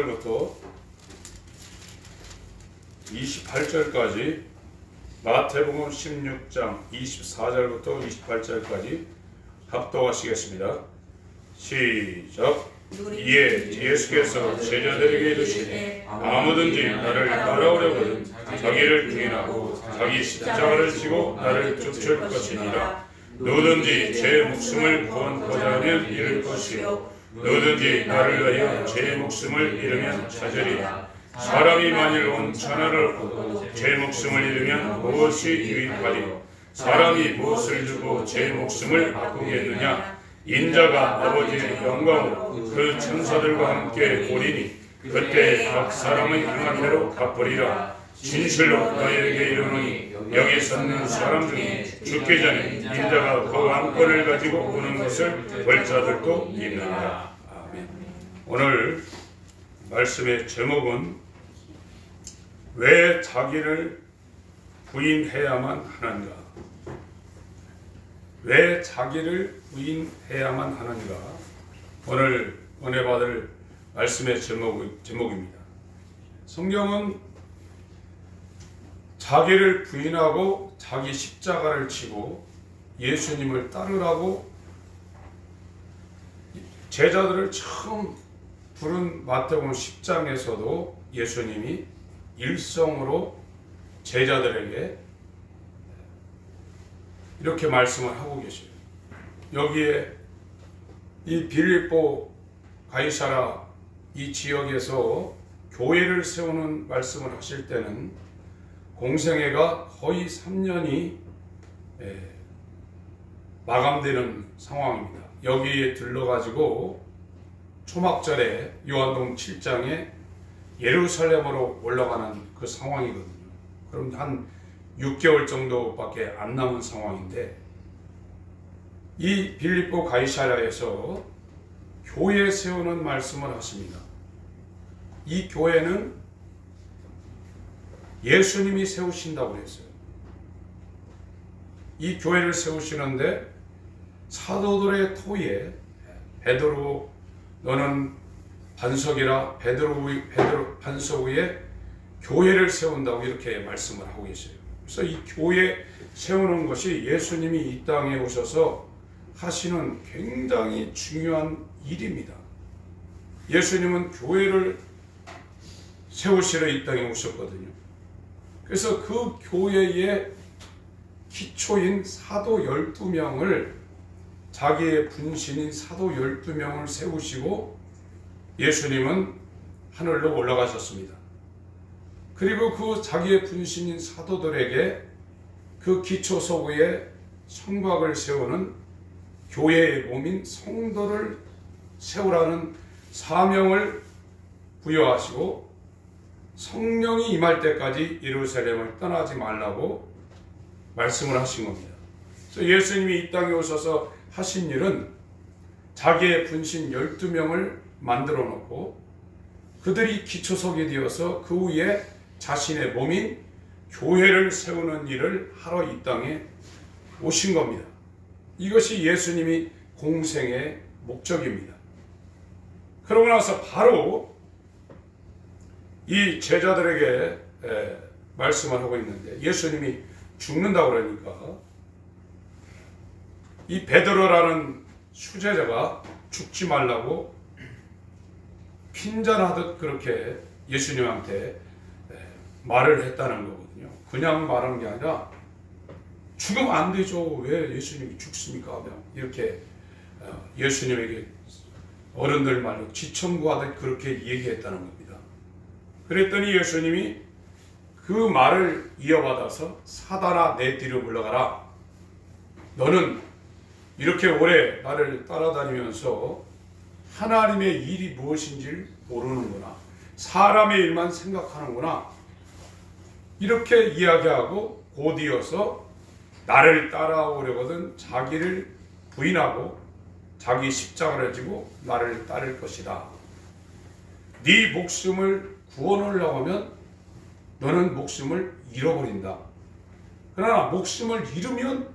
18절부터 28절까지, 마태복음 16장 24절부터 28절까지 합독하시겠습니다. 시작. 이에 예수께서 제자들에게 이르시되 아무든지 나를 따라오려거든 자기를 부인하고 자기 십자가를 지고 나를 쫓을 것이니라. 누구든지 제 목숨을 구원하고자 하면 잃을 것이요 누구든지 나를 위하여 제 목숨을 잃으면 찾으리라. 사람이 만일 온 천하를 얻고 제 목숨을 잃으면 무엇이 유익하리요? 사람이 무엇을 주고 제 목숨을 바꾸겠느냐? 인자가 아버지의 영광으로 그 천사들과 함께 오리니 그때 각 사람의 행한 대로 갚으리라. 진실로 너희에게 이르노니 여기 섰는 사람 중에 죽기 전에 인자가 그 왕권을 가지고 오는 것을 볼 자들도 있느니라. 아멘. 오늘 말씀의 제목은 왜 자기를 부인해야만 하는가? 왜 자기를 부인해야만 하는가? 오늘 은혜 받을 말씀의 제목입니다. 성경은 자기를 부인하고 자기 십자가를 지고 예수님을 따르라고 제자들을 처음 부른 마태복음 10장에서도 예수님이 일성으로 제자들에게 이렇게 말씀을 하고 계셔요. 여기에 이 빌립보 가이사라 이 지역에서 교회를 세우는 말씀을 하실 때는 공생애가 거의 3년이 마감되는 상황입니다. 여기에 들러가지고 초막절에 요한복음 7장에 예루살렘으로 올라가는 그 상황이거든요. 그럼 한 6개월 정도밖에 안 남은 상황인데 이 빌립보 가이사랴에서 교회 세우는 말씀을 하십니다. 이 교회는 예수님이 세우신다고 했어요. 이 교회를 세우시는데 사도들의 토에 베드로 너는 반석이라 베드로 반석 위에 교회를 세운다고 이렇게 말씀을 하고 계세요. 그래서 이 교회 세우는 것이 예수님이 이 땅에 오셔서 하시는 굉장히 중요한 일입니다. 예수님은 교회를 세우시러 이 땅에 오셨거든요. 그래서 그 교회의 기초인 사도 12명을 자기의 분신인 사도 12명을 세우시고 예수님은 하늘로 올라가셨습니다. 그리고 그 자기의 분신인 사도들에게 그 기초석 위에 성곽을 세우는 교회의 몸인 성도를 세우라는 사명을 부여하시고 성령이 임할 때까지 예루살렘을 떠나지 말라고 말씀을 하신 겁니다. 그래서 예수님이 이 땅에 오셔서 하신 일은 자기의 분신 12명을 만들어 놓고 그들이 기초석이 되어서 그 위에 자신의 몸인 교회를 세우는 일을 하러 이 땅에 오신 겁니다. 이것이 예수님이 공생의 목적입니다. 그러고 나서 바로 이 제자들에게 말씀을 하고 있는데 예수님이 죽는다고 그러니까 이 베드로라는 수제자가 죽지 말라고 핀잔하듯 그렇게 예수님한테 말을 했다는 거거든요. 그냥 말한 게 아니라 죽으면 안 되죠. 왜 예수님이 죽습니까? 하면 이렇게 예수님에게 어른들 말로 지청구하듯 그렇게 얘기했다는 겁니다. 그랬더니 예수님이 그 말을 이어받아서 사단아 내 뒤로 물러가라. 너는 이렇게 오래 나를 따라다니면서 하나님의 일이 무엇인지를 모르는구나. 사람의 일만 생각하는구나. 이렇게 이야기하고 곧이어서 나를 따라오려거든 자기를 부인하고 자기 십자가를 지고 나를 따를 것이다. 네 목숨을 구원하려고 하면 너는 목숨을 잃어버린다. 그러나 목숨을 잃으면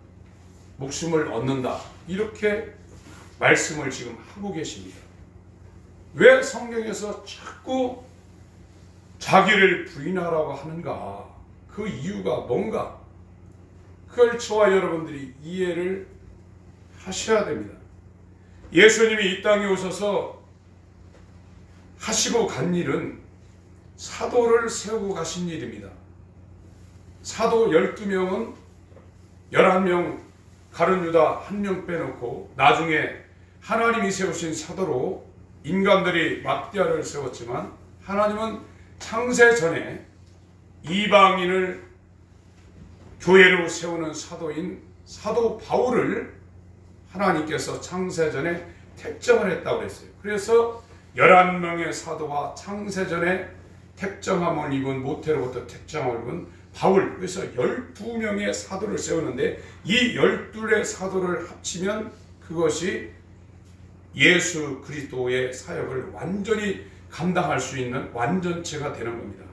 목숨을 얻는다. 이렇게 말씀을 지금 하고 계십니다. 왜 성경에서 자꾸 자기를 부인하라고 하는가? 그 이유가 뭔가? 그걸 저와 여러분들이 이해를 하셔야 됩니다. 예수님이 이 땅에 오셔서 하시고 간 일은 사도를 세우고 가신 일입니다. 사도 12명은 11명 가룟 유다 1명 빼놓고 나중에 하나님이 세우신 사도로 인간들이 마띠아를 세웠지만 하나님은 창세 전에 이방인을 교회로 세우는 사도인 사도 바울을 하나님께서 창세 전에 택정을 했다고 그랬어요. 그래서 11명의 사도와 창세 전에 택정함을 입은 모태로부터 택정함을 입은 바울, 그래서 12명의 사도를 세우는데 이 12의 사도를 합치면 그것이 예수 그리스도의 사역을 완전히 감당할 수 있는 완전체가 되는 겁니다.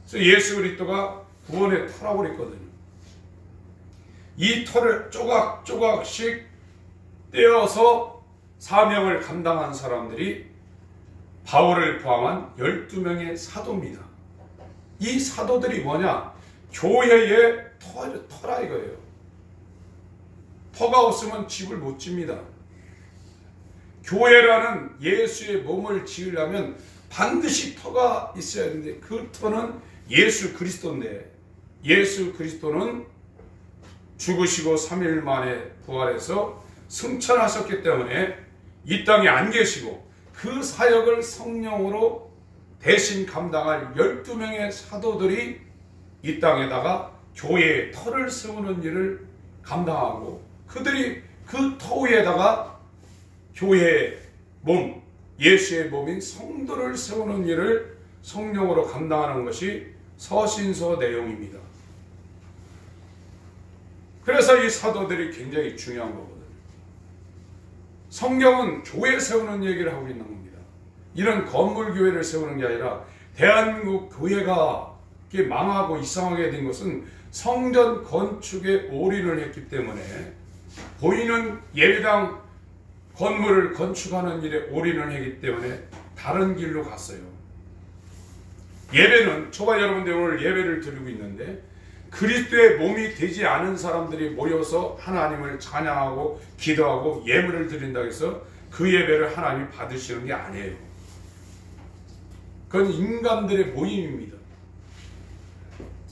그래서 예수 그리스도가 구원의 터라고 그랬거든요. 이 터를 조각조각씩 떼어서 사명을 감당한 사람들이 바울을 포함한 12명의 사도입니다. 이 사도들이 뭐냐? 교회의 터라 이거예요. 터가 없으면 집을 못 집니다. 교회라는 예수의 몸을 지으려면 반드시 터가 있어야 되는데 그 터는 예수 그리스도인데 예수 그리스도는 죽으시고 3일 만에 부활해서 승천하셨기 때문에 이 땅에 안 계시고 그 사역을 성령으로 대신 감당할 12명의 사도들이 이 땅에다가 교회의 터를 세우는 일을 감당하고 그들이 그 터 위에다가 교회의 몸, 예수의 몸인 성도를 세우는 일을 성령으로 감당하는 것이 서신서 내용입니다. 그래서 이 사도들이 굉장히 중요한 거거든요. 성경은 교회 세우는 얘기를 하고 있는 겁니다. 이런 건물 교회를 세우는 게 아니라 대한민국 교회가 이렇게 망하고 이상하게 된 것은 성전 건축에 올인을 했기 때문에 보이는 예배당 건물을 건축하는 일에 올인을 했기 때문에 다른 길로 갔어요. 예배는 저와 여러분들 오늘 예배를 드리고 있는데 그리스도의 몸이 되지 않은 사람들이 모여서 하나님을 찬양하고 기도하고 예물을 드린다고 해서 그 예배를 하나님이 받으시는 게 아니에요. 그건 인간들의 모임입니다.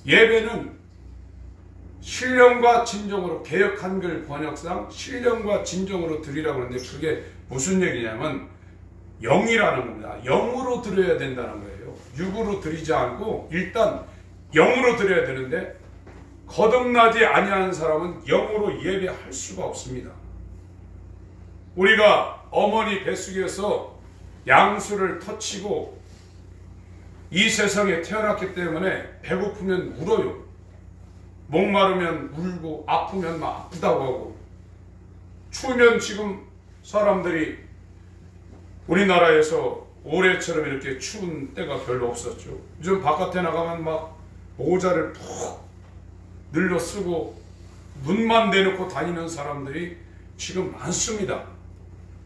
예배는 신령과 진정으로 개역 한글 번역상 신령과 진정으로 드리라고 하는데 그게 무슨 얘기냐면 영이라는 겁니다. 영으로 드려야 된다는 거예요. 육으로 드리지 않고 일단 영으로 드려야 되는데 거듭나지 아니하는 사람은 영으로 예배할 수가 없습니다. 우리가 어머니 뱃속에서 양수를 터치고 이 세상에 태어났기 때문에 배고프면 울어요. 목마르면 울고 아프면 막 아프다고 하고 추우면 지금 사람들이 우리나라에서 올해처럼 이렇게 추운 때가 별로 없었죠. 요즘 바깥에 나가면 막 모자를 푹 늘려 쓰고 눈만 내놓고 다니는 사람들이 지금 많습니다.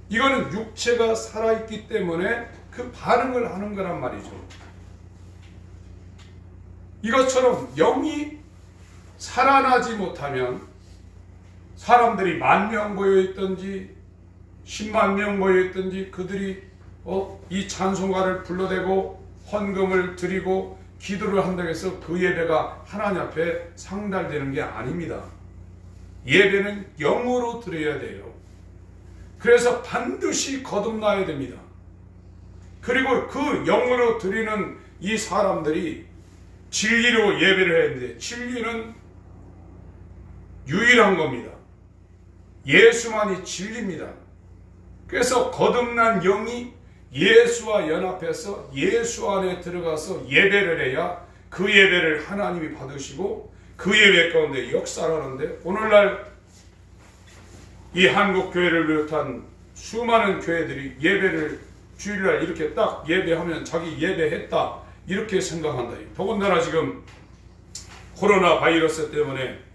이거는 육체가 살아있기 때문에 그 반응을 하는 거란 말이죠. 이것처럼 영이 살아나지 못하면 사람들이 10,000명 모여있든지 10만 명 모여있든지 그들이 이 찬송가를 불러대고 헌금을 드리고 기도를 한다고 해서 그 예배가 하나님 앞에 상달되는 게 아닙니다. 예배는 영으로 드려야 돼요. 그래서 반드시 거듭나야 됩니다. 그리고 그 영으로 드리는 이 사람들이 진리로 예배를 해야 되는데 진리는 유일한 겁니다. 예수만이 진리입니다. 그래서 거듭난 영이 예수와 연합해서 예수 안에 들어가서 예배를 해야 그 예배를 하나님이 받으시고 그 예배 가운데 역사를 하는데 오늘날 이 한국교회를 비롯한 수많은 교회들이 예배를 주일날 이렇게 딱 예배하면 자기 예배했다 이렇게 생각한다. 더군다나 지금 코로나 바이러스 때문에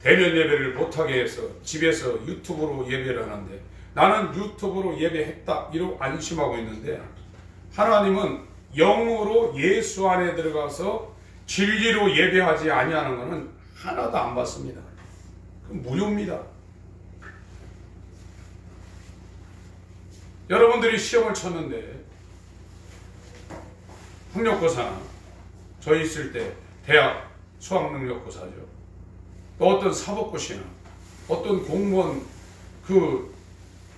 대면 예배를 못하게 해서 집에서 유튜브로 예배를 하는데 나는 유튜브로 예배했다 이러고 안심하고 있는데 하나님은 영으로 예수 안에 들어가서 진리로 예배하지 아니하는 것은 하나도 안 받습니다. 그건 무효입니다. 여러분들이 시험을 쳤는데 학력고사나 저희 있을 때 대학 수학능력고사죠. 또 어떤 사법고시나 어떤 공무원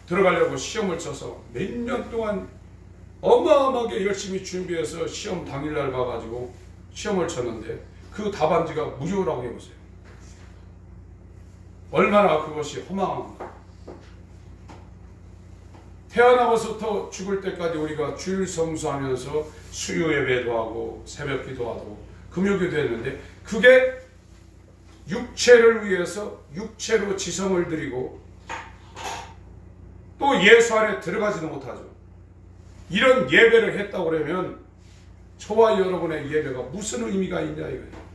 들어가려고 시험을 쳐서 몇 년 동안 어마어마하게 열심히 준비해서 시험 당일날 가가지고 시험을 쳤는데 그 답안지가 무효라고 해보세요. 얼마나 그것이 허망한가. 태어나고서부터 죽을 때까지 우리가 주일 성수하면서 수요 예배도 하고 새벽 기도하고 금요기도 했는데 그게 육체를 위해서 육체로 지성을 드리고 또 예수 안에 들어가지도 못하죠. 이런 예배를 했다고 그러면 저와 여러분의 예배가 무슨 의미가 있냐 이거예요.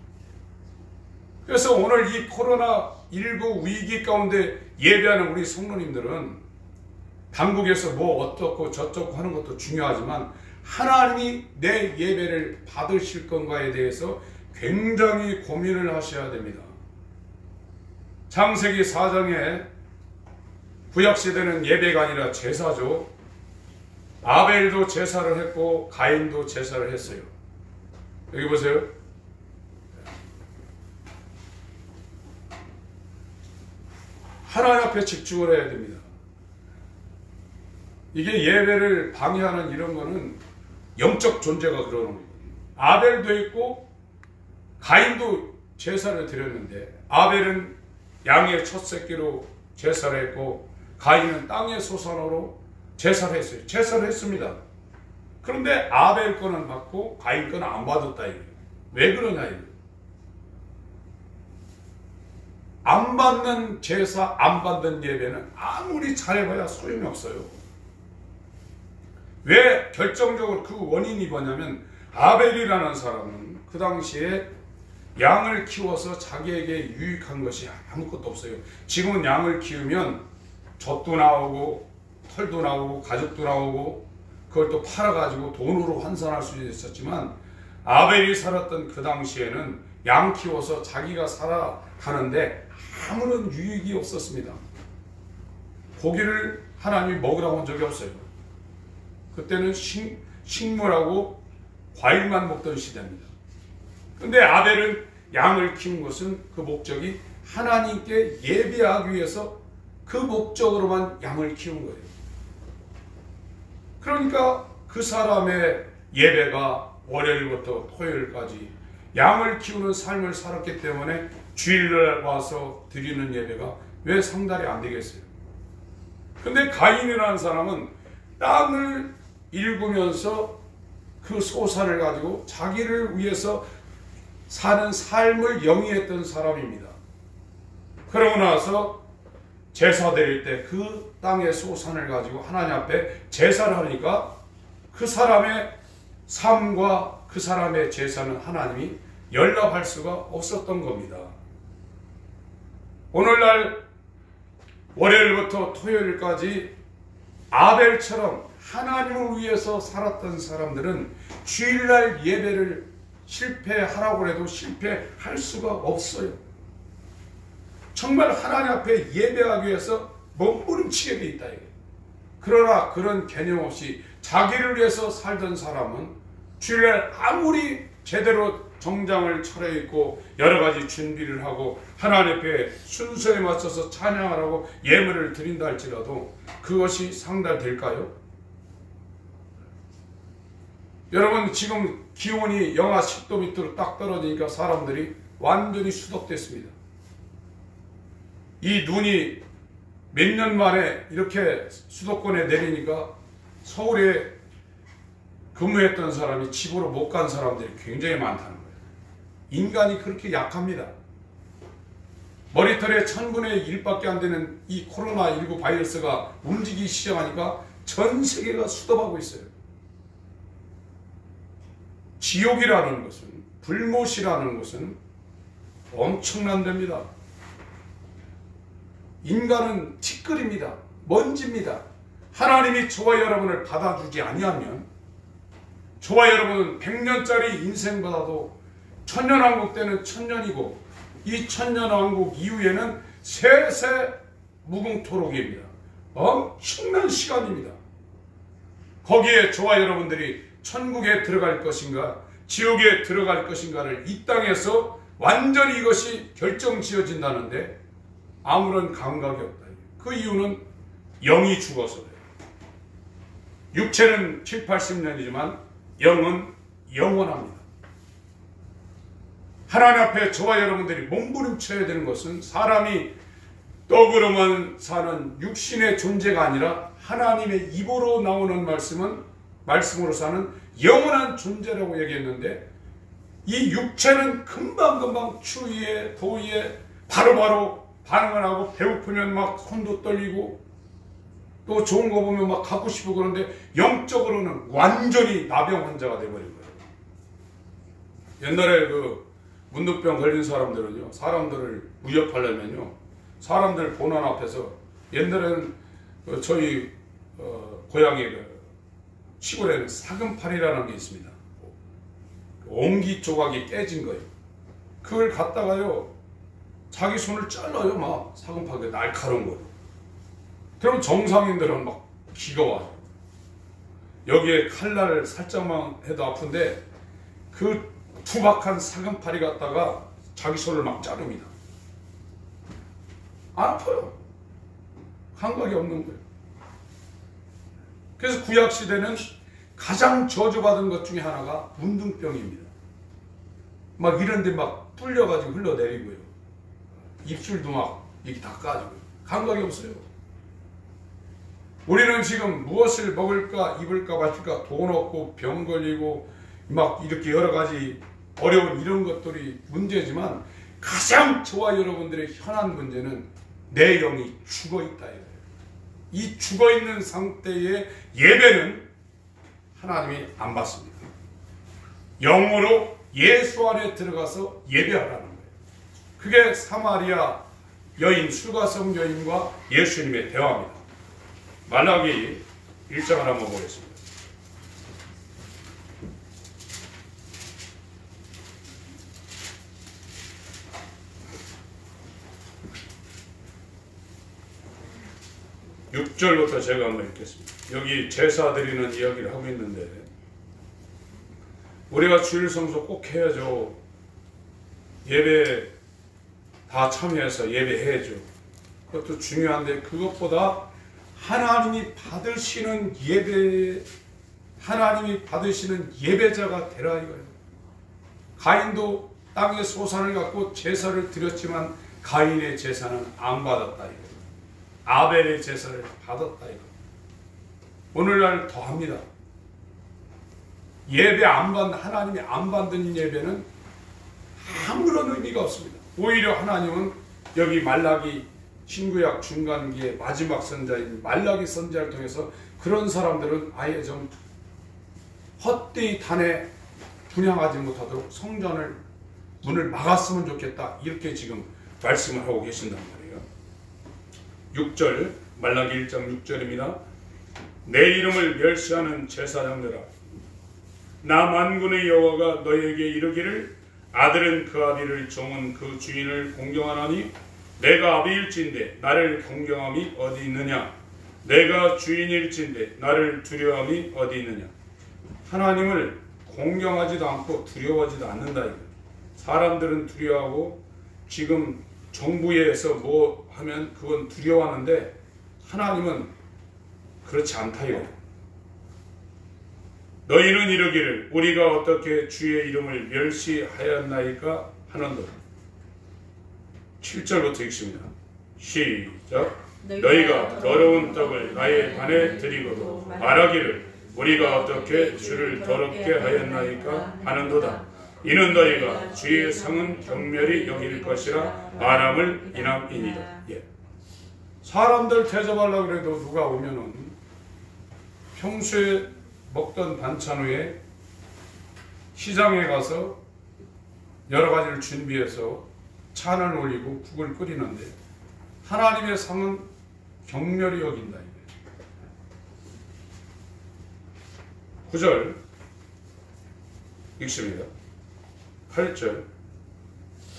그래서 오늘 이 코로나19 위기 가운데 예배하는 우리 성도님들은 당국에서 뭐 어떻고 저쩌고 하는 것도 중요하지만 하나님이 내 예배를 받으실 건가에 대해서 굉장히 고민을 하셔야 됩니다. 창세기 4장에 구약시대는 예배가 아니라 제사죠. 아벨도 제사를 했고 가인도 제사를 했어요. 여기 보세요. 하나님 앞에 집중을 해야 됩니다. 이게 예배를 방해하는 이런 거는 영적 존재가 그러는 거예요. 아벨도 있고 가인도 제사를 드렸는데 아벨은 양의 첫 새끼로 제사를 했고 가인은 땅의 소산으로 제사를 했어요. 제사를 했습니다. 그런데 아벨 거는 받고 가인 거는 안 받았다 이거예요. 왜 그러냐 이거예요. 안 받는 제사, 안 받는 예배는 아무리 잘해봐야 소용이 없어요. 왜 결정적으로 그 원인이 뭐냐면 아벨이라는 사람은 그 당시에 양을 키워서 자기에게 유익한 것이 아무것도 없어요. 지금은 양을 키우면 젖도 나오고 털도 나오고 가죽도 나오고 그걸 또 팔아가지고 돈으로 환산할 수 있었지만 아벨이 살았던 그 당시에는 양 키워서 자기가 살아가는데 아무런 유익이 없었습니다. 고기를 하나님이 먹으라고 한 적이 없어요. 그때는 식물하고 과일만 먹던 시대입니다. 근데 아벨은 양을 키운 것은 그 목적이 하나님께 예배하기 위해서 그 목적으로만 양을 키운 거예요. 그러니까 그 사람의 예배가 월요일부터 토요일까지 양을 키우는 삶을 살았기 때문에 주일날 와서 드리는 예배가 왜 상달이 안 되겠어요? 근데 가인이라는 사람은 땅을 일구면서 그 소산을 가지고 자기를 위해서 사는 삶을 영위했던 사람입니다. 그러고 나서 제사 드릴 때 그 땅의 소산을 가지고 하나님 앞에 제사를 하니까 그 사람의 삶과 그 사람의 제사는 하나님이 연락할 수가 없었던 겁니다. 오늘날 월요일부터 토요일까지 아벨처럼 하나님을 위해서 살았던 사람들은 주일날 예배를 실패하라고 해도 실패할 수가 없어요. 정말 하나님 앞에 예배하기 위해서 몸부림치게 돼 있다. 그러나 그런 개념 없이 자기를 위해서 살던 사람은 주일날 아무리 제대로 정장을 차려입고 여러 가지 준비를 하고 하나님 앞에 순서에 맞춰서 찬양하라고 예물을 드린다 할지라도 그것이 상달될까요? 여러분 지금 기온이 영하 10도 밑으로 딱 떨어지니까 사람들이 완전히 수덕됐습니다. 이 눈이 몇 년 만에 이렇게 수도권에 내리니까 서울에 근무했던 사람이 집으로 못 간 사람들이 굉장히 많다는 거예요. 인간이 그렇게 약합니다. 머리털의 1000분의 1밖에 안 되는 이 코로나19 바이러스가 움직이기 시작하니까 전 세계가 수dob하고 있어요. 지옥이라는 것은, 불못이라는 것은 엄청난 데입니다. 인간은 티끌입니다. 먼지입니다. 하나님이 저와 여러분을 받아주지 아니하면 저와 여러분은 100년짜리 인생보다도 천년왕국 때는 천년이고 이 천년왕국 이후에는 세세 무궁토록입니다. 엄청난 시간입니다. 거기에 저와 여러분들이 천국에 들어갈 것인가 지옥에 들어갈 것인가를 이 땅에서 완전히 이것이 결정지어진다는데 아무런 감각이 없다. 그 이유는 영이 죽어서 그래요. 육체는 7, 80년이지만 영은 영원합니다. 하나님 앞에 저와 여러분들이 몸부림쳐야 되는 것은 사람이 떡으로만 사는 육신의 존재가 아니라 하나님의 입으로 나오는 말씀으로 사는 영원한 존재라고 얘기했는데 이 육체는 금방금방 추위에 더위에 바로바로 반응을 하고 배고프면 막 손도 떨리고 또 좋은 거 보면 막 갖고 싶고 그런데 영적으로는 완전히 나병 환자가 돼버린 거예요. 옛날에 그 문득병 걸린 사람들은요, 사람들을 위협하려면요, 사람들 보는 앞에서 옛날에는 저희 고향의 시골에는 사금팔이라는 게 있습니다. 옹기 조각이 깨진 거예요. 그걸 갖다가요, 자기 손을 잘라요. 막 사금팔이 날카로운 거예요. 그럼 정상인들은 막 기가 와요. 여기에 칼날을 살짝만 해도 아픈데 그 투박한 사금팔이 갖다가 자기 손을 막 자릅니다. 안 아파요. 감각이 없는 거예요. 그래서 구약시대는 가장 저주받은 것 중에 하나가 문둥병입니다. 막 이런데 막 뚫려가지고 흘러내리고요. 입술도 막 이렇게 다 까지고요. 감각이 없어요. 우리는 지금 무엇을 먹을까 입을까 마실까 돈 없고 병 걸리고 막 이렇게 여러 가지 어려운 이런 것들이 문제지만 가장 저와 여러분들의 현안 문제는 내 영이 죽어있다. 이 죽어있는 상태의 예배는 하나님이 안 받습니다. 영으로 예수 안에 들어가서 예배하라는 거예요. 그게 사마리아 여인, 술가성 여인과 예수님의 대화입니다. 말라기 1장을 한번 보겠습니다. (6절부터) 제가 한번 읽겠습니다. 여기 제사 드리는 이야기를 하고 있는데 우리가 주일 성수 꼭 해야죠. 예배 다 참여해서 예배해야죠. 그것도 중요한데 그것보다 하나님이 받으시는 예배자가 되라 이거예요. 가인도 땅의 소산을 갖고 제사를 드렸지만 가인의 제사는 안 받았다 이거예요. 아벨의 제사를 받았다 이거. 오늘날 더합니다. 예배 안 받는, 하나님이 안 받는 예배는 아무런 의미가 없습니다. 오히려 하나님은 여기 말라기 신구약 중간기의 마지막 선자인 말라기 선자를 통해서 그런 사람들은 아예 좀 헛되이 단에 분양하지 못하도록 성전을 문을 막았으면 좋겠다 이렇게 지금 말씀을 하고 계신단 말이에요. 6절 말라기 1장 6절입니다. 내 이름을 멸시하는 제사장들아, 나 만군의 여호와가 너에게 이르기를 아들은 그 아비를 종은 그 주인을 공경하나니 내가 아비일진데 나를 공경함이 어디 있느냐? 내가 주인일진데 나를 두려움이 어디 있느냐? 하나님을 공경하지도 않고 두려워하지도 않는다 이거. 사람들은 두려워하고 지금 정부에서 뭐 하면 그건 두려워하는데 하나님은 그렇지 않다 이거. 너희는 이르기를 우리가 어떻게 주의 이름을 멸시하였나이까 하는도다. 7절부터 읽습니다. 시작. 너희가 더러운 떡을 나의 반에 드리고 말하기를 우리가 어떻게 주를 더럽게 하였나이까 하는도다. 이는 너희가 주의 성은 경멸히 여길 것이라 말함을 인함이니라. 예. 사람들 대접하려고 그래도 누가 오면은 평소에 먹던 반찬 후에 시장에 가서 여러 가지를 준비해서 찬을 올리고 국을 끓이는데 하나님의 상은 경멸히 여긴다. 9절 읽습니다.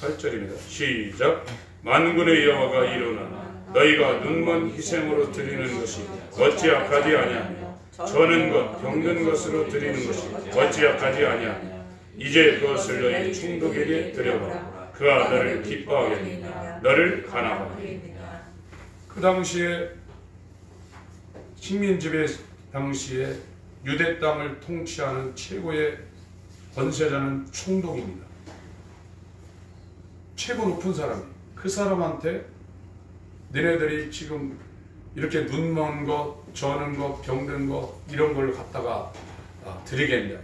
8절입니다. 시작. 만군의 여호와가 이르노라 너희가 눈먼 희생으로 드리는 것이 어찌 악하지 아니하며 저는 것 병든 것으로 드리는 것이 어찌 악하지 아니하며 이제 그것을 너희 총독에게 드려보라. 그가 너를 기뻐하겠느냐 너를 가나하겠느냐. 그 당시에 식민지배 당시에 유대 땅을 통치하는 최고의 권세자는 총독입니다. 최고 높은 사람이. 그 사람한테 너네들이 지금 이렇게 눈먼 것, 저는 것, 병든 것 이런 걸 갖다가 드리겠냐.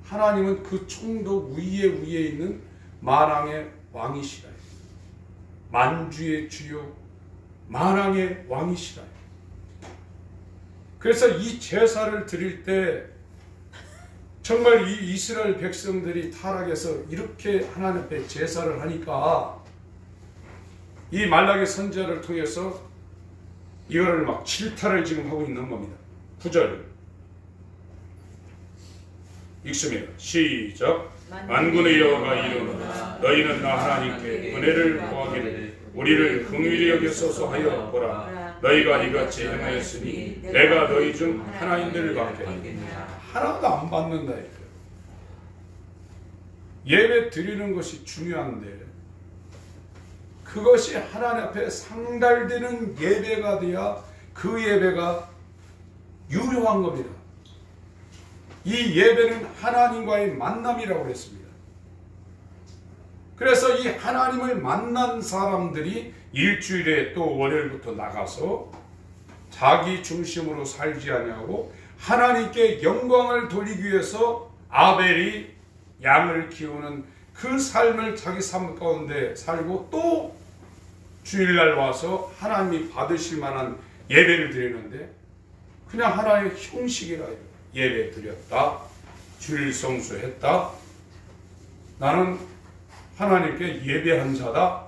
하나님은 그 총독 위에 있는 만왕의 왕이시라. 만주의 주요 만왕의 왕이시라. 그래서 이 제사를 드릴 때 정말 이 이스라엘 백성들이 타락해서 이렇게 하나님 앞에 제사를 하니까 이 말라기 선지자를 통해서 이거를 막 질타를 지금 하고 있는 겁니다. 9절 읽습니다. 시작. 만군의 여호와가 이르노라 너희는 나 하나님께 은혜를 구하기를 우리를 긍휼히 여기소서 하여 보라. 너희가 이같이 행하였으니 내가 너희 중 하나님들을 받게 하나도 안 받는다. 예배 드리는 것이 중요한데 그것이 하나님 앞에 상달되는 예배가 돼야 그 예배가 유효한 겁니다. 이 예배는 하나님과의 만남이라고 그랬습니다. 그래서 이 하나님을 만난 사람들이 일주일에 또 월요일부터 나가서 자기 중심으로 살지 아니하고 하나님께 영광을 돌리기 위해서 아벨이 양을 키우는 그 삶을 자기 삶 가운데 살고 또 주일날 와서 하나님이 받으실 만한 예배를 드리는데 그냥 하나의 형식이라. 예배 드렸다, 주일 성수했다, 나는 하나님께 예배한 자다.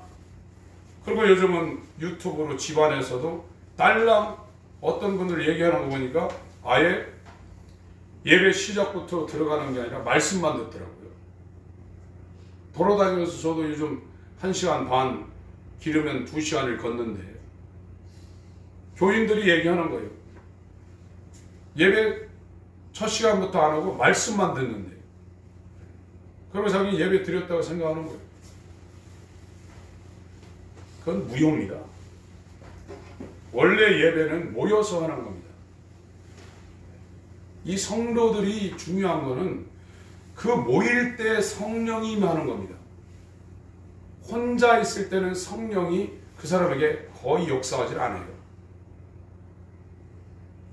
그리고 요즘은 유튜브로 집안에서도 딸랑 어떤 분들 얘기하는 거 보니까 아예 예배 시작부터 들어가는 게 아니라 말씀만 듣더라고요. 돌아다니면서 저도 요즘 1시간 반 길으면 2시간을 걷는데 교인들이 얘기하는 거예요. 예배 첫 시간부터 안 하고 말씀만 듣는데 그러고 자기 예배 드렸다고 생각하는 거예요. 그건 무효입니다. 원래 예배는 모여서 하는 겁니다. 이 성도들이 중요한 거는 그 모일 때 성령이 임하는 겁니다. 혼자 있을 때는 성령이 그 사람에게 거의 역사하지 않아요.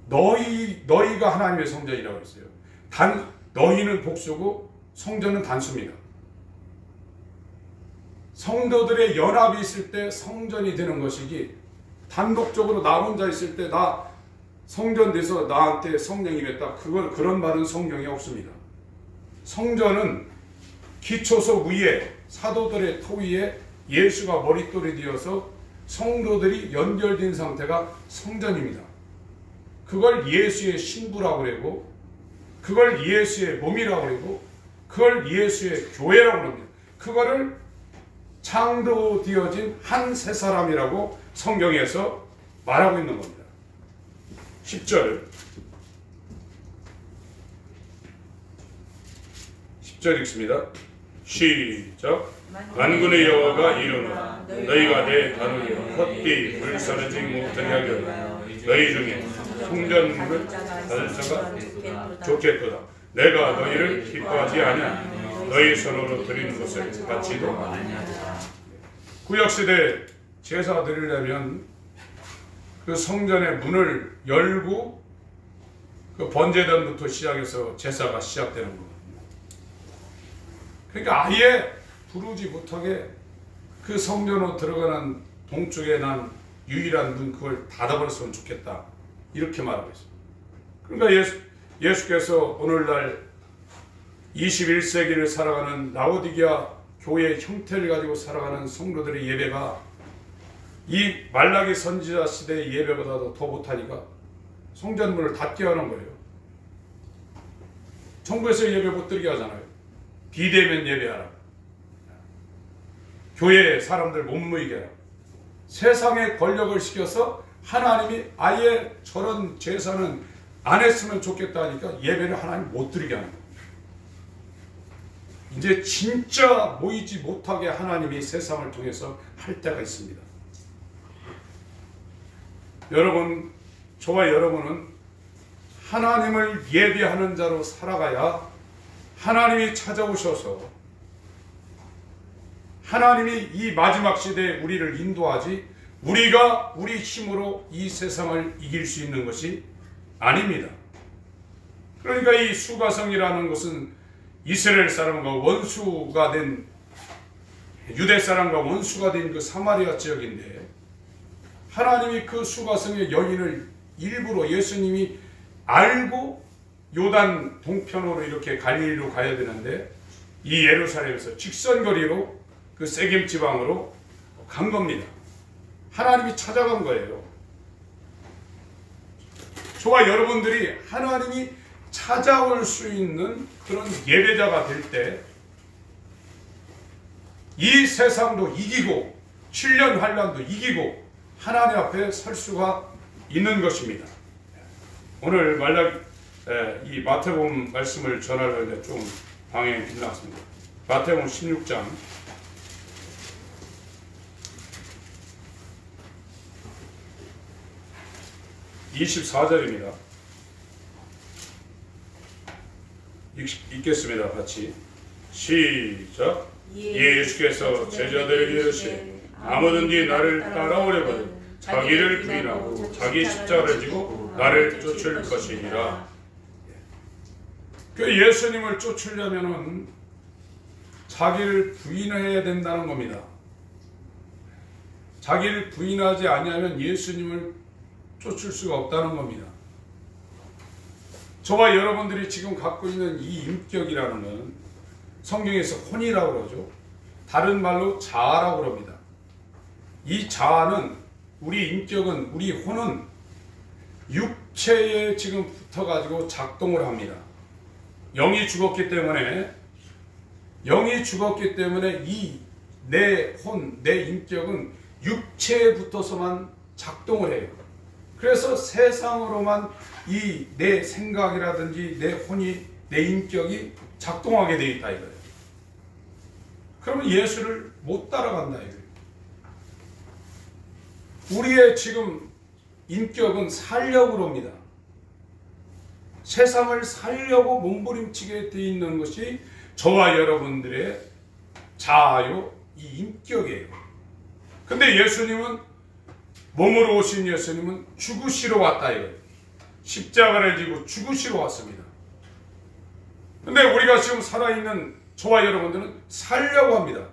너희가 하나님의 성전이라고 했어요. 너희는 복수고 성전은 단수입니다. 성도들의 연합이 있을 때 성전이 되는 것이지 단독적으로 나 혼자 있을 때 나 성전 돼서 나한테 성령이 임했다. 그런 말은 성경에 없습니다. 성전은 기초석 위에 사도들의 토 위에 예수가 머릿돌이 되어서 성도들이 연결된 상태가 성전입니다. 그걸 예수의 신부라고 그러고 그걸 예수의 몸이라고 그러고 그걸 예수의 교회라고 합니다. 그거를 창조되어진 한 세 사람이라고 성경에서 말하고 있는 겁니다. 10절 읽습니다. 시작. 만군의 여호와가 이르노라 너희가 내 단원이여 헛되이 불사르지 못하게 하려 너희 중에 성전물을 받을 자가 좋겠도다. 내가 너희를 기뻐하지 아니하며 너희 손으로 드리는 것을 받지도 아니하리라. 구약시대 제사 드리려면 그 성전의 문을 열고 그 번제단부터 시작해서 제사가 시작되는 거거든요. 그러니까 아예 부르지 못하게 그 성전으로 들어가는 동쪽에 난 유일한 문 그걸 닫아버렸으면 좋겠다. 이렇게 말하고 있습니다. 그러니까 예수께서 오늘날 21세기를 살아가는 라오디게아 교회의 형태를 가지고 살아가는 성도들의 예배가 이 말라기 선지자 시대의 예배보다도 더 못하니까 성전문을 닫게 하는 거예요. 정부에서 예배 못 드리게 하잖아요. 비대면 예배하라. 교회에 사람들 못 모이게 하라. 세상에 권력을 시켜서 하나님이 아예 저런 제사는 안 했으면 좋겠다 하니까 예배를 하나님 못 드리게 하는 거예요. 이제 진짜 모이지 못하게 하나님이 세상을 통해서 할 때가 있습니다. 여러분, 저와 여러분은 하나님을 예배하는 자로 살아가야 하나님이 찾아오셔서 하나님이 이 마지막 시대에 우리를 인도하지 우리가 우리 힘으로 이 세상을 이길 수 있는 것이 아닙니다. 그러니까 이 수가성이라는 것은 이스라엘 사람과 원수가 된 유대 사람과 원수가 된 그 사마리아 지역인데 하나님이 그 수가성의 여인을 일부러 예수님이 알고 요단 동편으로 이렇게 갈릴리로 가야 되는데 이 예루살렘에서 직선거리로 그 세겜 지방으로 간 겁니다. 하나님이 찾아간 거예요. 저와 여러분들이 하나님이 찾아올 수 있는 그런 예배자가 될 때 이 세상도 이기고 7년 환란도 이기고 하나님 앞에 설 수가 있는 것입니다. 오늘 이 마태복음 말씀을 전하려는데 좀 방향이 빗나갔습니다. 마태복음 16장 24절입니다. 읽겠습니다. 같이 시작. 예수께서 제자들에게 이르시되 아무든지 나를 따라오려거든 자기를 부인하고 자기 십자가를 지고 나를 쫓을 것이니라. 그 예수님을 쫓으려면은 자기를 부인해야 된다는 겁니다. 자기를 부인하지 아니하면 예수님을 쫓을 수가 없다는 겁니다. 저와 여러분들이 지금 갖고 있는 이 인격이라는 건 성경에서 혼이라고 그러죠. 다른 말로 자아라고 그럽니다. 이 자아는 우리 인격은 우리 혼은 육체에 지금 붙어가지고 작동을 합니다. 영이 죽었기 때문에 이 내 혼, 내 인격은 육체에 붙어서만 작동을 해요. 그래서 세상으로만 이 내 생각이라든지 내 혼이 내 인격이 작동하게 되어 있다 이거예요. 그러면 예수를 못 따라간다 이거예요. 우리의 지금 인격은 살려고 합니다. 세상을 살려고 몸부림치게 되어 있는 것이 저와 여러분들의 자아요, 이 인격이에요. 근데 예수님은 몸으로 오신 예수님은 죽으시러 왔다 이거예요. 십자가를 지고 죽으시러 왔습니다. 근데 우리가 지금 살아있는 저와 여러분들은 살려고 합니다.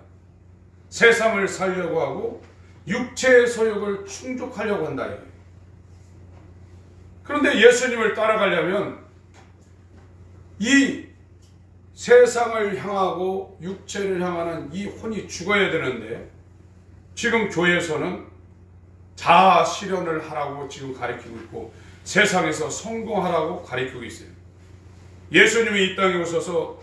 세상을 살려고 하고 육체의 소욕을 충족하려고 한다 이거예요. 그런데 예수님을 따라가려면 이 세상을 향하고 육체를 향하는 이 혼이 죽어야 되는데 지금 교회에서는 자아 실현을 하라고 지금 가르치고 있고 세상에서 성공하라고 가르치고 있어요. 예수님이 이 땅에 오셔서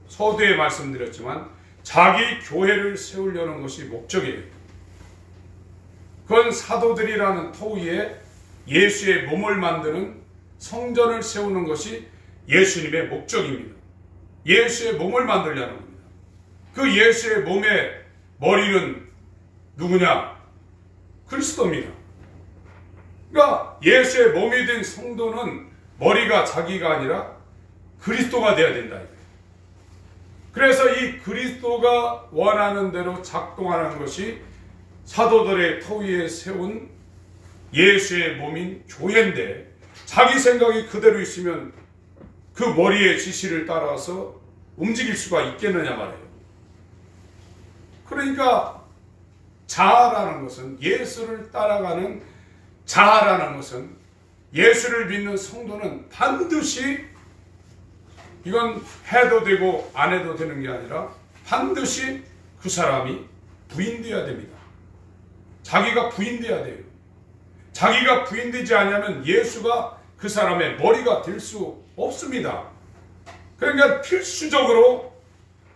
서두에 말씀드렸지만 자기 교회를 세우려는 것이 목적이에요. 그건 사도들이라는 터우 위에 예수의 몸을 만드는 성전을 세우는 것이 예수님의 목적입니다. 예수의 몸을 만들려는 겁니다. 그 예수의 몸의 머리는 누구냐? 그리스도입니다. 그러니까 예수의 몸이 된 성도는 머리가 자기가 아니라 그리스도가 돼야 된다. 그래서 이 그리스도가 원하는 대로 작동하는 것이 사도들의 터 위에 세운 예수의 몸인 교회인데 자기 생각이 그대로 있으면 그 머리의 지시를 따라서 움직일 수가 있겠느냐 말이에요. 그러니까 자아라는 것은 예수를 따라가는 자아라는 것은 예수를 믿는 성도는 반드시 이건 해도 되고 안 해도 되는 게 아니라 반드시 그 사람이 부인되어야 됩니다. 자기가 부인되어야 돼요. 자기가 부인되지 않으면 예수가 그 사람의 머리가 될 수 없습니다. 그러니까 필수적으로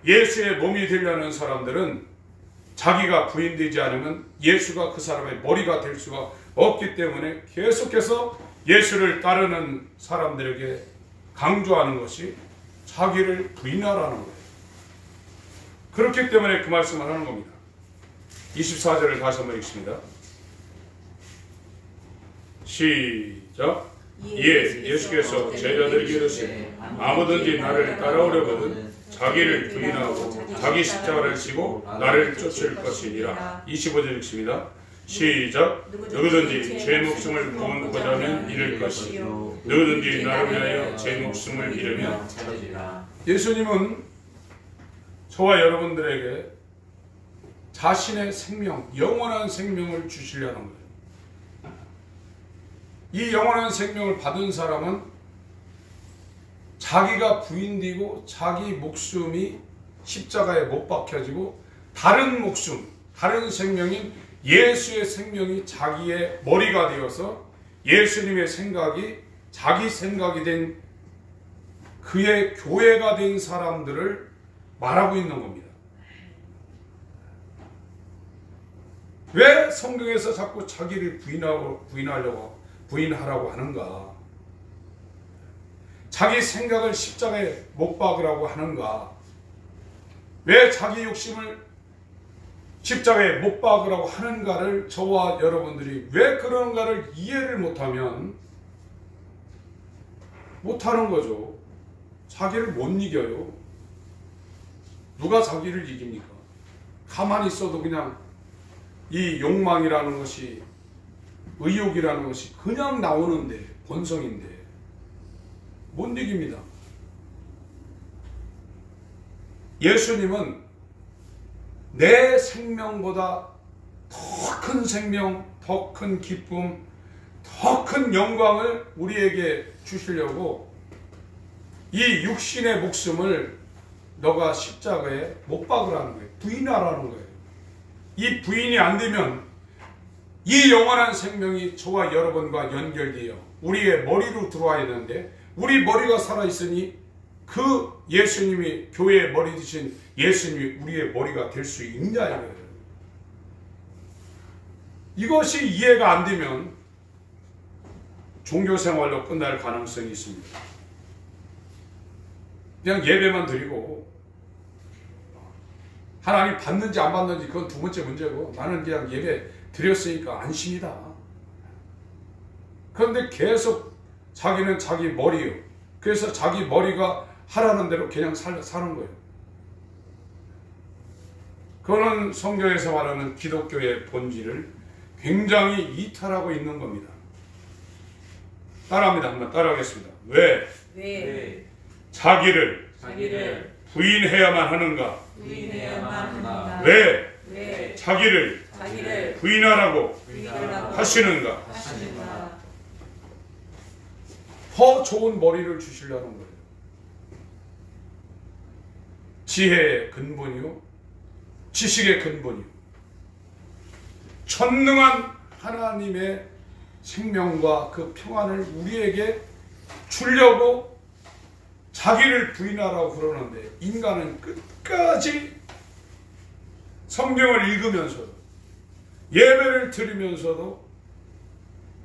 예수의 몸이 되려는 사람들은 자기가 부인되지 않으면 예수가 그 사람의 머리가 될 수가 없기 때문에 계속해서 예수를 따르는 사람들에게 강조하는 것이 자기를 부인하라는 거예요. 그렇기 때문에 그 말씀을 하는 겁니다. 24절을 다시 한번 읽습니다. 시작. 예수께서 제자들에게 이르시되 아무든지 나를 따라오려거든 자기를 부인하고 자기 십자가를 지고 나를 쫓을 것이니라. 25절 읽습니다. 시작. 누구든지 제 목숨을 구원하고자 하면 잃을 것이요 누구든지 나를 위하여 제 목숨을 잃으면 찾으리라. 예수님은 저와 여러분들에게 자신의 생명, 영원한 생명을 주시려는 거예요. 이 영원한 생명을 받은 사람은 자기가 부인되고 자기 목숨이 십자가에 못 박혀지고 다른 목숨, 다른 생명인 예수의 생명이 자기의 머리가 되어서 예수님의 생각이 자기 생각이 된 그의 교회가 된 사람들을 말하고 있는 겁니다. 왜 성경에서 자꾸 자기를 부인하라고 하는가? 자기 생각을 십자가에 못 박으라고 하는가? 왜 자기 욕심을 십자가에 못 박으라고 하는가를 저와 여러분들이 왜 그런가를 이해를 못하면 못하는 거죠. 자기를 못 이겨요. 누가 자기를 이깁니까? 가만히 있어도 그냥 이 욕망이라는 것이, 의욕이라는 것이 그냥 나오는데, 본성인데 못 이깁니다. 예수님은 내 생명보다 더 큰 생명, 더 큰 기쁨, 더 큰 영광을 우리에게 주시려고 이 육신의 목숨을 너가 십자가에 못 박으라는 거예요. 부인하라는 거예요. 이 부인이 안 되면 이 영원한 생명이 저와 여러분과 연결되어 우리의 머리로 들어와야 되는데, 우리 머리가 살아있으니 그 예수님이 교회의 머리 되신 예수님이 우리의 머리가 될 수 있냐 이거예요. 이것이 이해가 안 되면 종교생활로 끝날 가능성이 있습니다. 그냥 예배만 드리고 하나님 받는지 안 받는지 그건 두 번째 문제고, 나는 그냥 예배 드렸으니까 안심이다. 그런데 계속 자기는 자기 머리요. 그래서 자기 머리가 하라는 대로 그냥 사는 거예요. 그거는 성경에서 말하는 기독교의 본질을 굉장히 이탈하고 있는 겁니다. 따라합니다. 한번 따라하겠습니다. 왜 자기를 부인해야만 하는가? 왜 자기를 부인하라고 하시는가? 더 좋은 머리를 주시려는 거예요. 지혜의 근본이요, 지식의 근본이요, 전능한 하나님의 생명과 그 평안을 우리에게 주려고 자기를 부인하라고 그러는데, 인간은 끝까지 성경을 읽으면서도 예배를 드리면서도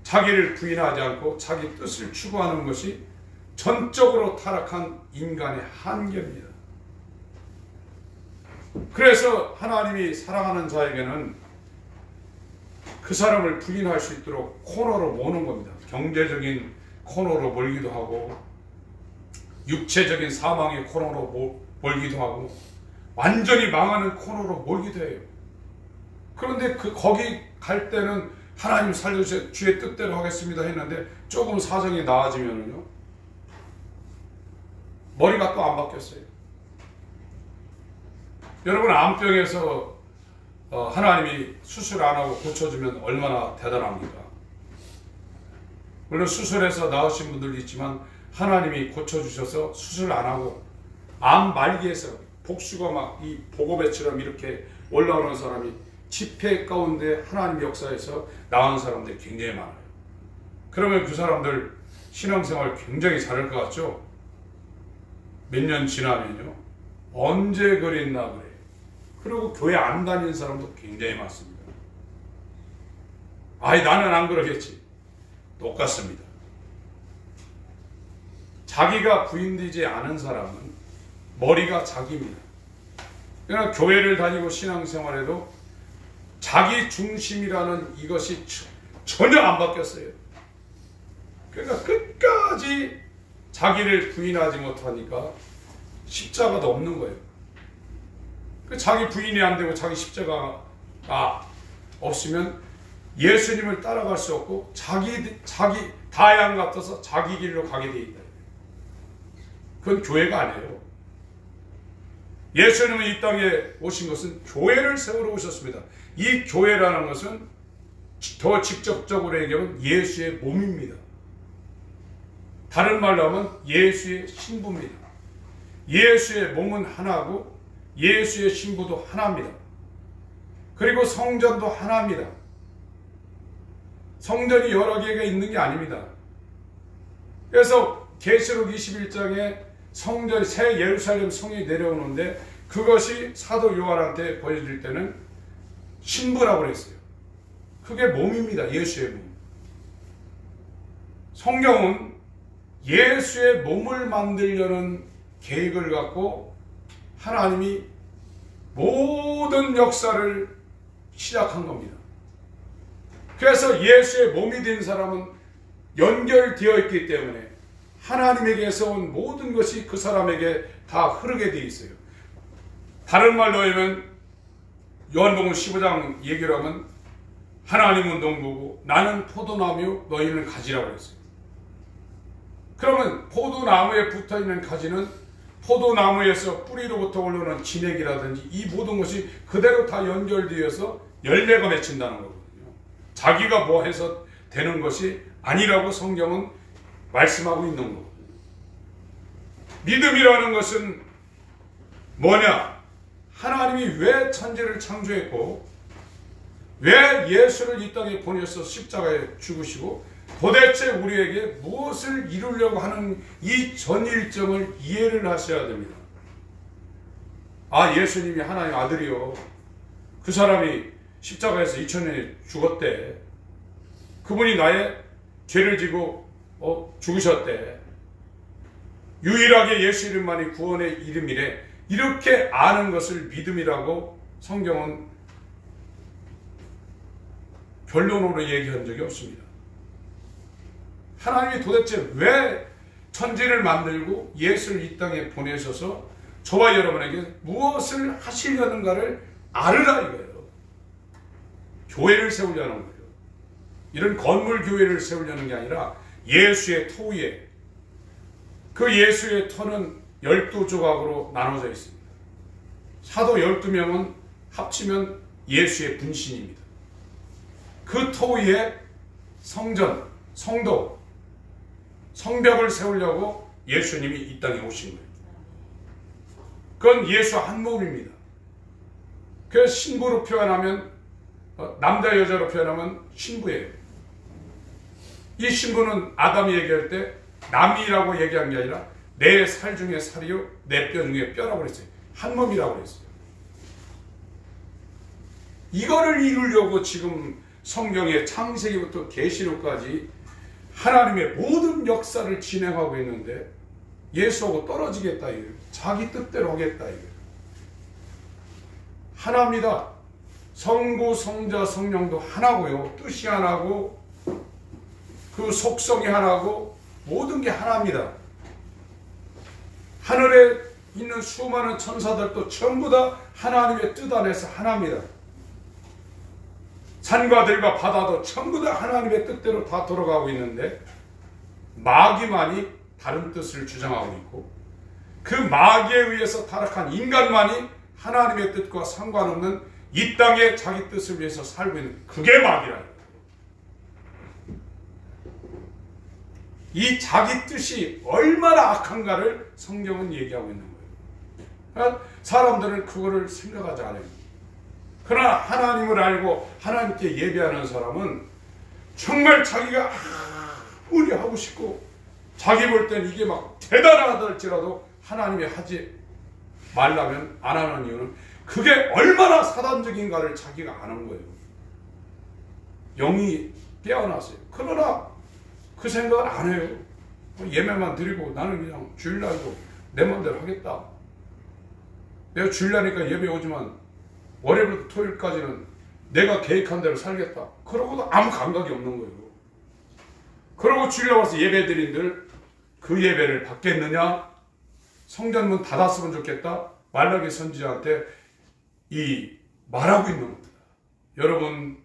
자기를 부인하지 않고 자기 뜻을 추구하는 것이 전적으로 타락한 인간의 한계입니다. 그래서 하나님이 사랑하는 자에게는 그 사람을 부인할 수 있도록 코너로 모는 겁니다. 경제적인 코너로 몰기도 하고, 육체적인 사망의 코너로 몰기도 하고, 완전히 망하는 코너로 몰기도 해요. 그런데 거기 갈 때는 하나님 살려주세요, 주의 뜻대로 하겠습니다 했는데 조금 사정이 나아지면은요, 머리가 또 안 바뀌었어요. 여러분, 암병에서 하나님이 수술 안 하고 고쳐주면 얼마나 대단합니까? 물론 수술해서 나으신 분들도 있지만 하나님이 고쳐주셔서 수술 안 하고 암 말기에서 복수가 막 이 보고배처럼 이렇게 올라오는 사람이 집회 가운데 하나님 역사에서 나온 사람들이 굉장히 많아요. 그러면 그 사람들 신앙생활 굉장히 잘할 것 같죠? 몇 년 지나면요, 언제 그랬나 그래. 그리고 교회 안 다니는 사람도 굉장히 많습니다. 아이, 나는 안 그러겠지. 똑같습니다. 자기가 부인되지 않은 사람은 머리가 자기입니다. 그러나 교회를 다니고 신앙생활에도 자기 중심이라는 이것이 전혀 안 바뀌었어요. 그러니까 끝까지 자기를 부인하지 못하니까 십자가도 없는 거예요. 자기 부인이 안 되고 자기 십자가가 없으면 예수님을 따라갈 수 없고 자기 다양 같아서 자기 길로 가게 돼 있다. 그건 교회가 아니에요. 예수님은 이 땅에 오신 것은 교회를 세우러 오셨습니다. 이 교회라는 것은 더 직접적으로 얘기하면 예수의 몸입니다. 다른 말로 하면 예수의 신부입니다. 예수의 몸은 하나고 예수의 신부도 하나입니다. 그리고 성전도 하나입니다. 성전이 여러 개가 있는 게 아닙니다. 그래서 계시록 21장에 성전이 새 예루살렘 성이 내려오는데 그것이 사도 요한한테 보여줄 때는 신부라고 그랬어요. 그게 몸입니다. 예수의 몸. 성경은 예수의 몸을 만들려는 계획을 갖고 하나님이 모든 역사를 시작한 겁니다. 그래서 예수의 몸이 된 사람은 연결되어 있기 때문에 하나님에게서 온 모든 것이 그 사람에게 다 흐르게 되어 있어요. 다른 말로 하면 요한복음 15장 얘기를 하면 하나님은 농부고 나는 포도나무요 너희는 가지라고 했어요. 그러면 포도나무에 붙어있는 가지는 포도나무에서 뿌리로부터 올라오는 진액이라든지 이 모든 것이 그대로 다 연결되어서 열매가 맺힌다는 거거든요. 자기가 뭐 해서 되는 것이 아니라고 성경은 말씀하고 있는 거거든요. 믿음이라는 것은 뭐냐? 하나님이 왜 천지를 창조했고 왜 예수를 이 땅에 보내서 십자가에 죽으시고 도대체 우리에게 무엇을 이루려고 하는 이 전 일정을 이해를 하셔야 됩니다. 예수님이 하나님 아들이요. 그 사람이 십자가에서 2000년에 죽었대. 그분이 나의 죄를 지고 죽으셨대. 유일하게 예수 이름만이 구원의 이름이래. 이렇게 아는 것을 믿음이라고 성경은 결론으로 얘기한 적이 없습니다. 하나님이 도대체 왜 천지를 만들고 예수를 이 땅에 보내셔서 저와 여러분에게 무엇을 하시려는가를 알으라 이거예요. 교회를 세우려는 거예요. 이런 건물 교회를 세우려는 게 아니라 예수의 토에 그 예수의 터는 12조각으로 나눠져 있습니다. 사도 12명은 합치면 예수의 분신입니다. 그 토 위에 성전, 성도, 성벽을 세우려고 예수님이 이 땅에 오신 거예요. 그건 예수 한 몸입니다. 그래서 신부로 표현하면 남자 여자로 표현하면 신부예요. 이 신부는 아담이 얘기할 때 남이라고 얘기한 게 아니라 내 살 중에 살이요 내 뼈 중에 뼈라고 그랬어요. 한 몸이라고 그랬어요. 이거를 이루려고 지금 성경의 창세기부터 계시록까지 하나님의 모든 역사를 진행하고 있는데 예수하고 떨어지겠다 이거예요. 자기 뜻대로 하겠다 이거예요. 하나입니다. 성부, 성자, 성령도 하나고요. 뜻이 하나고 그 속성이 하나고 모든 게 하나입니다. 하늘에 있는 수많은 천사들도 전부 다 하나님의 뜻 안에서 하나입니다. 산과 들과 바다도 전부 다 하나님의 뜻대로 다 돌아가고 있는데 마귀만이 다른 뜻을 주장하고 있고 그 마귀에 의해서 타락한 인간만이 하나님의 뜻과 상관없는 이 땅에 자기 뜻을 위해서 살고 있는 그게 마귀라는 거예요. 이 자기 뜻이 얼마나 악한가를 성경은 얘기하고 있는 거예요. 사람들은 그거를 생각하지 않아요. 그러나 하나님을 알고 하나님께 예배하는 사람은 정말 자기가 아무리 하고 싶고 자기 볼 땐 이게 막 대단하다 할지라도 하나님이 하지 말라면 안 하는 이유는 그게 얼마나 사단적인가를 자기가 아는 거예요. 영이 깨어났어요. 그러나 그 생각을 안 해요. 예배만 드리고 나는 그냥 주일날도 내 맘대로 하겠다. 내가 주일날이니까 예배 오지만 월요일부터 토요일까지는 내가 계획한 대로 살겠다. 그러고도 아무 감각이 없는 거예요. 그러고 주일날 와서 예배 드린들 그 예배를 받겠느냐? 성전문 닫았으면 좋겠다. 말라기 선지자한테 말하고 있는 겁니다. 여러분,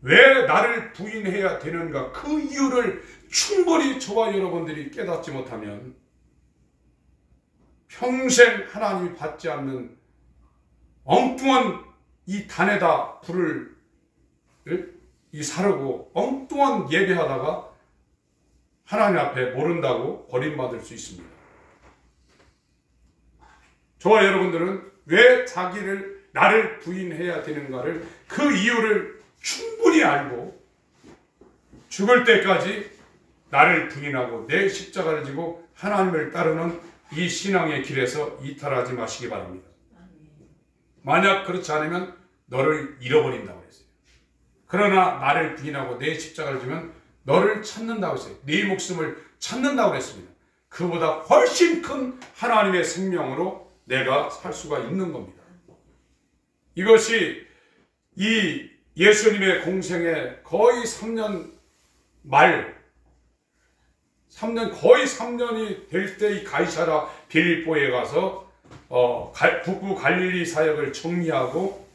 왜 나를 부인해야 되는가? 그 이유를 충분히 저와 여러분들이 깨닫지 못하면 평생 하나님이 받지 않는 엉뚱한 이 단에다 불을 사르고 엉뚱한 예배하다가 하나님 앞에 모른다고 버림받을 수 있습니다. 저와 여러분들은 왜 나를 부인해야 되는가를 그 이유를 충분히 알고 죽을 때까지 나를 부인하고 내 십자가를 지고 하나님을 따르는 이 신앙의 길에서 이탈하지 마시기 바랍니다. 만약 그렇지 않으면 너를 잃어버린다고 했어요. 그러나 나를 부인하고 내 십자가를 지면 너를 찾는다고 했어요. 네 목숨을 찾는다고 했습니다. 그보다 훨씬 큰 하나님의 생명으로 내가 살 수가 있는 겁니다. 이것이 이 예수님의 공생의 거의 3년 거의 3년이 될 때 이 가이사랴 빌립보에 가서 북부 갈릴리 사역을 정리하고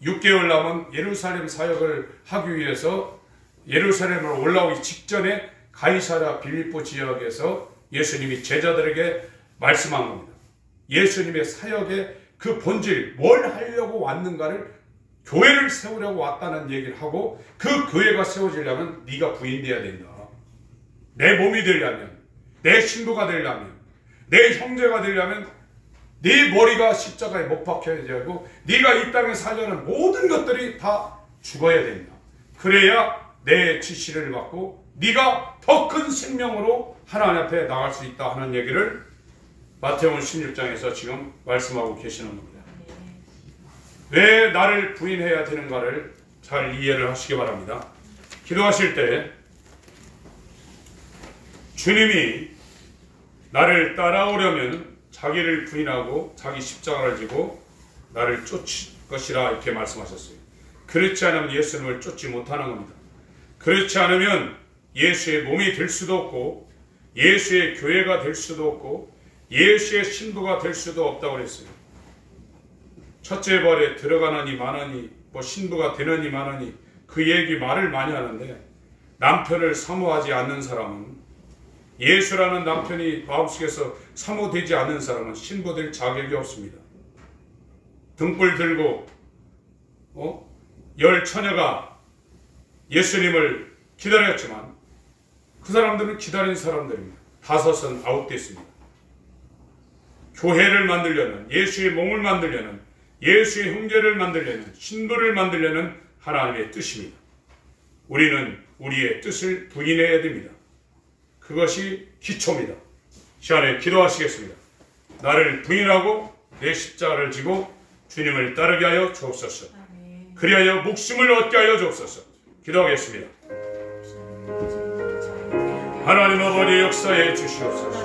6개월 남은 예루살렘 사역을 하기 위해서 예루살렘으로 올라오기 직전에 가이사랴 빌립보 지역에서 예수님이 제자들에게 말씀한 겁니다. 예수님의 사역의 그 본질, 뭘 하려고 왔는가를 교회를 세우려고 왔다는 얘기를 하고 그 교회가 세워지려면 네가 부인돼야 된다. 내 몸이 되려면, 내 신부가 되려면, 내 형제가 되려면 네 머리가 십자가에 못 박혀야 되고 네가 이 땅에 살려는 모든 것들이 다 죽어야 된다. 그래야 내 지시를 받고 네가 더 큰 생명으로 하나님 앞에 나갈 수 있다 하는 얘기를 마태복음 16장에서 지금 말씀하고 계시는 겁니다. 왜 나를 부인해야 되는가를 잘 이해를 하시기 바랍니다. 기도하실 때 주님이 나를 따라오려면 자기를 부인하고 자기 십자가를 지고 나를 쫓을 것이라 이렇게 말씀하셨어요. 그렇지 않으면 예수님을 쫓지 못하는 겁니다. 그렇지 않으면 예수의 몸이 될 수도 없고 예수의 교회가 될 수도 없고 예수의 신부가 될 수도 없다고 그랬어요. 첫째 벌에 들어가느니 마느니 신부가 되느니 마느니 그 얘기 말을 많이 하는데 남편을 사모하지 않는 사람은 예수라는 남편이 마음속에서 사모되지 않는 사람은 신부될 자격이 없습니다. 등불 들고 열 처녀가 예수님을 기다렸지만 그 사람들은 기다린 사람들입니다. 5은 아웃됐습니다. 교회를 만들려는, 예수의 몸을 만들려는, 예수의 형제를 만들려는, 신부를 만들려는 하나님의 뜻입니다. 우리는 우리의 뜻을 부인해야 됩니다. 그것이 기초입니다. 시간에 기도하시겠습니다. 나를 부인하고 내 십자가를 지고 주님을 따르게 하여 주옵소서. 그리하여 목숨을 얻게 하여 주옵소서. 기도하겠습니다. 하나님 아버지 역사해 주시옵소서.